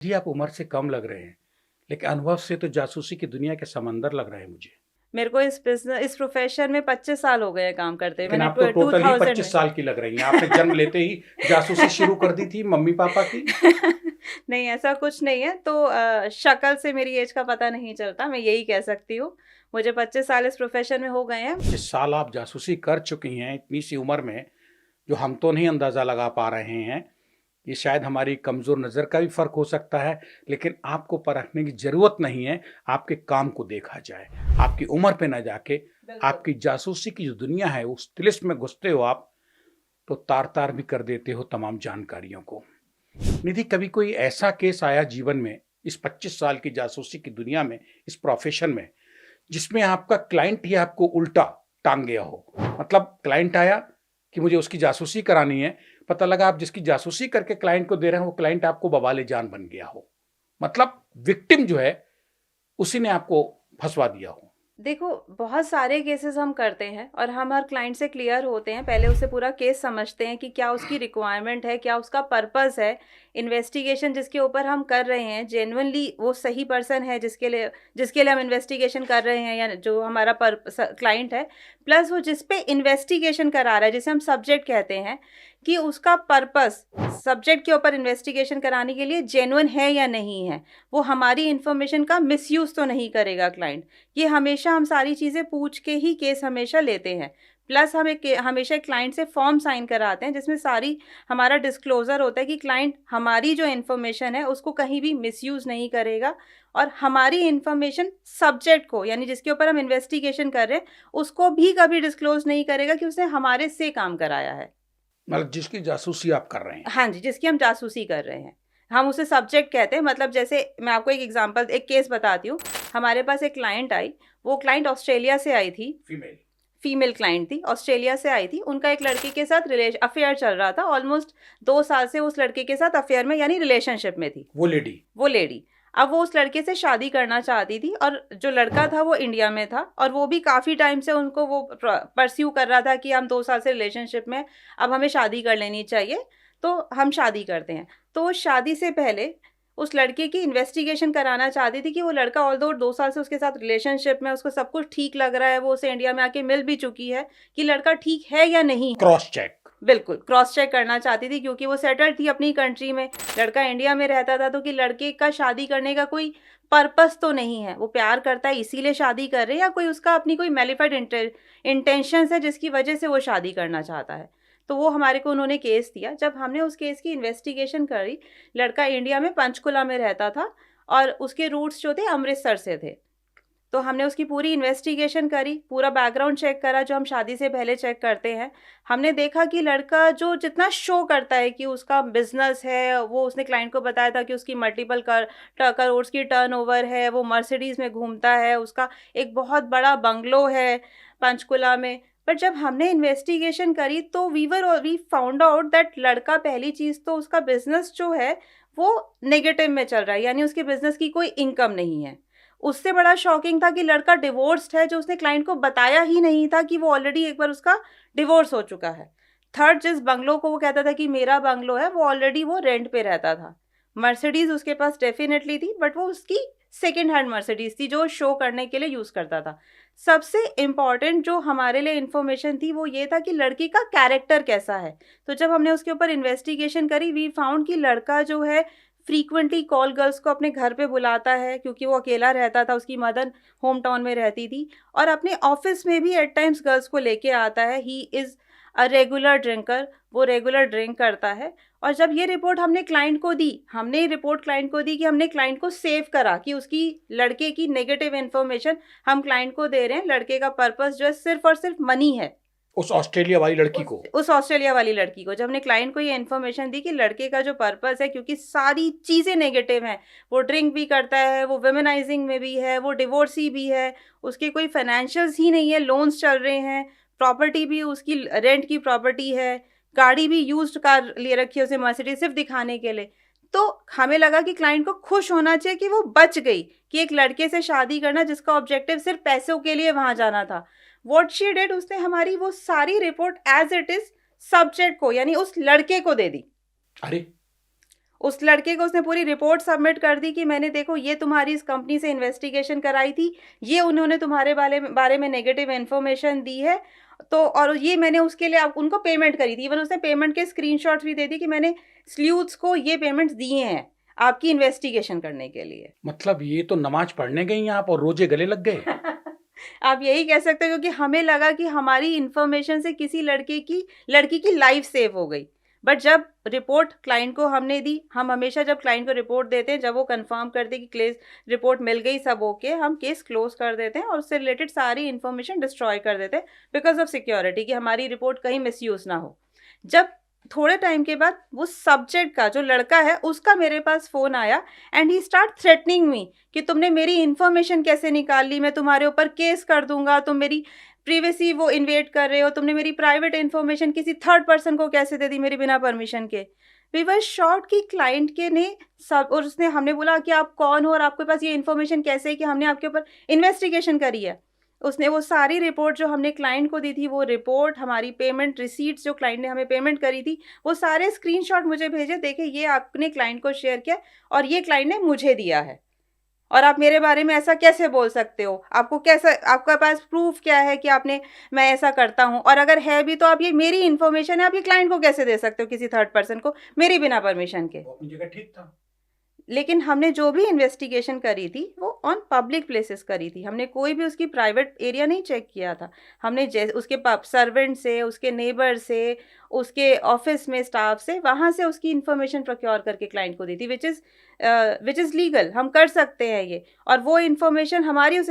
जी, आप उम्र से कम लग रहे हैं, लेकिन अनुभव से तो जासूसी की दुनिया के समंदर लग रहे हैं मुझे। मेरे को इस प्रोफेशन में 25 साल हो गए हैं काम करते हुए। लेकिन मैंने आप तो टू टोटल ही थाउजेंड 25 में साल की लग रही हैं। आपने जन्म लेते ही जासूसी शुरू कर दी थी मम्मी-पापा की? नहीं, ऐसा कुछ नहीं है। तो शक्ल से मेरी एज का पता नहीं चलता, मैं यही कह सकती हूँ। मुझे 25 साल इस प्रोफेशन में हो गए हैं। जिस साल आप जासूसी कर चुकी हैं इतनी सी उम्र में, जो हम तो नहीं अंदाज़ा लगा पा रहे हैं, ये शायद हमारी कमज़ोर नज़र का भी फ़र्क हो सकता है, लेकिन आपको परखने की ज़रूरत नहीं है, आपके काम को देखा जाए। आपकी उम्र पे ना जाके, बिल्कुल। आपकी जासूसी की जो दुनिया है, उस तिलिस्म में घुसते हो आप, तो तार-तार भी कर देते हो तमाम जानकारियों को। निधि, कभी कोई ऐसा केस आया जीवन में, इस 25 साल की जासूसी की दुनिया में, इस प्रोफ़ेशन में, जिसमें आपका क्लाइंट ही आपको उल्टा टांग गया हो? मतलब क्लाइंट आया कि मुझे उसकी जासूसी करानी है, पता लगा आप जिसकी जासूसी करके क्लाइंट को दे रहे हैं, वो क्लाइंट आपको बवाले जान बन गया हो। मतलब विक्टिम जो है, उसी ने आपको फँसवा दिया हो। देखो, बहुत सारे केसेस हम करते हैं और हम हर क्लाइंट से क्लियर होते हैं। पहले उससे पूरा केस समझते हैं कि क्या उसकी रिक्वायरमेंट है, क्या उसका पर्पस है। इन्वेस्टिगेशन जिसके ऊपर हम कर रहे हैं, जेन्युइनली वो सही पर्सन है जिसके लिए हम इन्वेस्टिगेशन कर रहे हैं, या जो हमारा क्लाइंट है। प्लस वो जिस पे इन्वेस्टिगेशन करा रहा है, जिसे हम सब्जेक्ट कहते हैं, कि उसका पर्पस सब्जेक्ट के ऊपर इन्वेस्टिगेशन कराने के लिए जेन्युइन है या नहीं है। वो हमारी इन्फॉर्मेशन का मिसयूज तो नहीं करेगा क्लाइंट। ये हमेशा हम सारी चीज़ें पूछ के ही केस हमेशा लेते हैं। प्लस हम हमेशा क्लाइंट से फॉर्म साइन कराते हैं, जिसमें सारी हमारा डिस्क्लोजर होता है कि क्लाइंट हमारी जो इन्फॉर्मेशन है उसको कहीं भी मिसयूज नहीं करेगा, और हमारी इन्फॉर्मेशन सब्जेक्ट को, यानी जिसके ऊपर हम इन्वेस्टिगेशन कर रहे हैं, उसको भी कभी डिस्क्लोज नहीं करेगा कि उसने हमारे से काम कराया है। मतलब जिसकी जासूसी आप कर रहे हैं। हाँ जी, जिसकी हम जासूसी कर रहे हैं। हम उसे सब्जेक्ट कहते हैं। मतलब जैसे मैं आपको एक केस बताती हूँ। हमारे पास एक क्लाइंट आई। वो क्लाइंट ऑस्ट्रेलिया से आई थी। फीमेल। फीमेल क्लाइंट थी, ऑस्ट्रेलिया से आई थी। उनका एक लड़के के साथ अफेयर चल रहा था। ऑलमोस्ट 2 साल से उस लड़के के साथ अफेयर में, यानी रिलेशनशिप में थी। वो लेडी। वो लेडी। अब वो उस लड़के से शादी करना चाहती थी, और जो लड़का था वो इंडिया में था, और वो भी काफ़ी टाइम से उनको वो परस्यू कर रहा था कि हम 2 साल से रिलेशनशिप में, अब हमें शादी कर लेनी चाहिए, तो हम शादी करते हैं। तो वो शादी से पहले उस लड़के की इन्वेस्टिगेशन कराना चाहती थी कि वो लड़का, ऑल्दो 2 साल से उसके साथ रिलेशनशिप में, उसको सब कुछ ठीक लग रहा है, वो उसे इंडिया में आके मिल भी चुकी है, कि लड़का ठीक है या नहीं है। Cross check. बिल्कुल, क्रॉस चेक करना चाहती थी, क्योंकि वो सेटल्ड थी अपनी कंट्री में, लड़का इंडिया में रहता था, तो कि लड़के का शादी करने का कोई पर्पस तो नहीं है, वो प्यार करता है इसीलिए शादी कर रहे हैं, या कोई उसका अपनी कोई मैलिफाइड इंटेंशंस है जिसकी वजह से वो शादी करना चाहता है। तो वो हमारे को उन्होंने केस दिया। जब हमने उस केस की इन्वेस्टिगेशन करी, लड़का इंडिया में पंचकुला में रहता था, और उसके रूट्स जो थे अमृतसर से थे। तो हमने उसकी पूरी इन्वेस्टिगेशन करी, पूरा बैकग्राउंड चेक करा, जो हम शादी से पहले चेक करते हैं। हमने देखा कि लड़का जो जितना शो करता है कि उसका बिजनेस है, वो उसने क्लाइंट को बताया था कि उसकी मल्टीपल करोड़ की टर्नओवर है, वो मर्सिडीज में घूमता है, उसका एक बहुत बड़ा बंगलो है पंचकुला में। पर जब हमने इन्वेस्टिगेशन करी, तो वी फाउंड आउट दैट लड़का, पहली चीज तो उसका बिजनेस जो है वो नेगेटिव में चल रहा है, यानी उसके बिजनेस की कोई इनकम नहीं है। उससे बड़ा शॉकिंग था कि लड़का डिवोर्स्ड है, जो उसने क्लाइंट को बताया ही नहीं था कि वो ऑलरेडी एक बार उसका डिवोर्स हो चुका है। थर्ड, जिस बंगलो को वो कहता था कि मेरा बंगलो है, वो ऑलरेडी वो रेंट पे रहता था। मर्सिडीज उसके पास डेफिनेटली थी, बट वो उसकी सेकेंड हैंड मर्सिडीज थी, जो शो करने के लिए यूज करता था। सबसे इम्पॉर्टेंट जो हमारे लिए इन्फॉर्मेशन थी, वो ये था कि लड़की का कैरेक्टर कैसा है। तो जब हमने उसके ऊपर इन्वेस्टिगेशन करी, वी फाउंड कि लड़का जो है फ्रीक्वेंटली कॉल गर्ल्स को अपने घर पे बुलाता है, क्योंकि वो अकेला रहता था, उसकी मदर होम टाउन में रहती थी, और अपने ऑफिस में भी एट टाइम्स गर्ल्स को लेके आता है। He is a regular drinker, वो रेगुलर ड्रिंक करता है। और जब ये रिपोर्ट हमने क्लाइंट को दी, हमने रिपोर्ट क्लाइंट को दी कि हमने क्लाइंट को सेव करा कि उसकी लड़के की नेगेटिव इन्फॉर्मेशन हम क्लाइंट को दे रहे हैं, लड़के का पर्पस जो है सिर्फ और सिर्फ मनी है। उस ऑस्ट्रेलिया वाली लड़की को। उस ऑस्ट्रेलिया वाली लड़की को, जब हमने क्लाइंट को ये इन्फॉर्मेशन दी कि लड़के का जो पर्पस है, क्योंकि सारी चीज़ें नेगेटिव हैं, वो ड्रिंक भी करता है, वो वेमेनाइजिंग में भी है, वो डिवोर्सी भी है, उसके कोई फाइनेंशियल्स ही नहीं है, लोन्स चल रहे हैं, प्रॉपर्टी भी उसकी रेंट की प्रॉपर्टी है, गाड़ी भी यूज्ड कार ले रखी है उसे, मर्सिडीज, सिर्फ दिखाने के लिए। तो हमें लगा कि क्लाइंट को खुश होना चाहिए कि वो बच गई, कि एक लड़के से शादी करना जिसका ऑब्जेक्टिव सिर्फ पैसों के लिए वहां जाना था। व्हाट शी डिड, उसने हमारी वो सारी report as it is subject को, यानी उस लड़के को दे दी। अरे! उस लड़के को उसने पूरी रिपोर्ट सबमिट कर दी कि मैंने देखो ये तुम्हारी इस कंपनी से इन्वेस्टिगेशन कराई थी, ये उन्होंने तुम्हारे बारे में नेगेटिव इन्फॉर्मेशन दी है, तो और ये मैंने उसके लिए उनको पेमेंट करी थी। इवन उसने पेमेंट के स्क्रीनशॉट्स भी दे दी कि मैंने स्लूथ्स को ये पेमेंट्स दिए हैं आपकी इन्वेस्टिगेशन करने के लिए। मतलब ये तो नमाज पढ़ने गई आप और रोजे गले लग गए। आप यही कह सकते हो, क्योंकि हमें लगा कि हमारी इन्फॉर्मेशन से किसी लड़की की लाइफ सेव हो गई। बट जब रिपोर्ट क्लाइंट को हमने दी, हम हमेशा जब क्लाइंट को रिपोर्ट देते हैं, जब वो कंफर्म करते कि केस रिपोर्ट मिल गई, सब ओके, हम केस क्लोज कर देते हैं और उससे रिलेटेड सारी इन्फॉर्मेशन डिस्ट्रॉय कर देते हैं बिकॉज ऑफ सिक्योरिटी, कि हमारी रिपोर्ट कहीं मिसयूज ना हो। जब थोड़े टाइम के बाद वो सब्जेक्ट का जो लड़का है उसका मेरे पास फ़ोन आया एंड ही स्टार्ट थ्रेटनिंग मी कि तुमने मेरी इन्फॉर्मेशन कैसे निकाल ली, मैं तुम्हारे ऊपर केस कर दूंगा, तुम मेरी प्रिवेसी वो इन्वेड कर रहे हो, तुमने मेरी प्राइवेट इन्फॉर्मेशन किसी थर्ड पर्सन को कैसे दे दी मेरी बिना परमिशन के। वी वर शॉर्ट कि क्लाइंट के ने सब, और उसने हमने बोला कि आप कौन हो और आपके पास ये इन्फॉर्मेशन कैसे है कि हमने आपके ऊपर इन्वेस्टिगेशन करी है। उसने वो सारी रिपोर्ट जो हमने क्लाइंट को दी थी, वो रिपोर्ट, हमारी पेमेंट रिसीट्स जो क्लाइंट ने हमें पेमेंट करी थी, वो सारे स्क्रीनशॉट मुझे भेजे, देखे ये आपने क्लाइंट को शेयर किया और ये क्लाइंट ने मुझे दिया है, और आप मेरे बारे में ऐसा कैसे बोल सकते हो, आपको कैसा, आपका पास प्रूफ क्या है कि आपने, मैं ऐसा करता हूँ, और अगर है भी तो आप ये मेरी इन्फॉर्मेशन है, आप ये क्लाइंट को कैसे दे सकते हो किसी थर्ड पर्सन को मेरी बिना परमिशन के। वो अपनी जगह ठीक था। लेकिन हमने जो भी इन्वेस्टिगेशन करी थी वो ऑन पब्लिक प्लेसेस करी थी, हमने कोई भी उसकी प्राइवेट एरिया नहीं चेक किया था। हमने जैसे उसके सर्वेंट से, उसके नेबर से, उसके ऑफिस में स्टाफ से, वहाँ से उसकी इन्फॉर्मेशन प्रोक्योर करके क्लाइंट को दी थी, विच इज़ लीगल, हम कर सकते हैं ये। और वो इन्फॉर्मेशन हमारी उस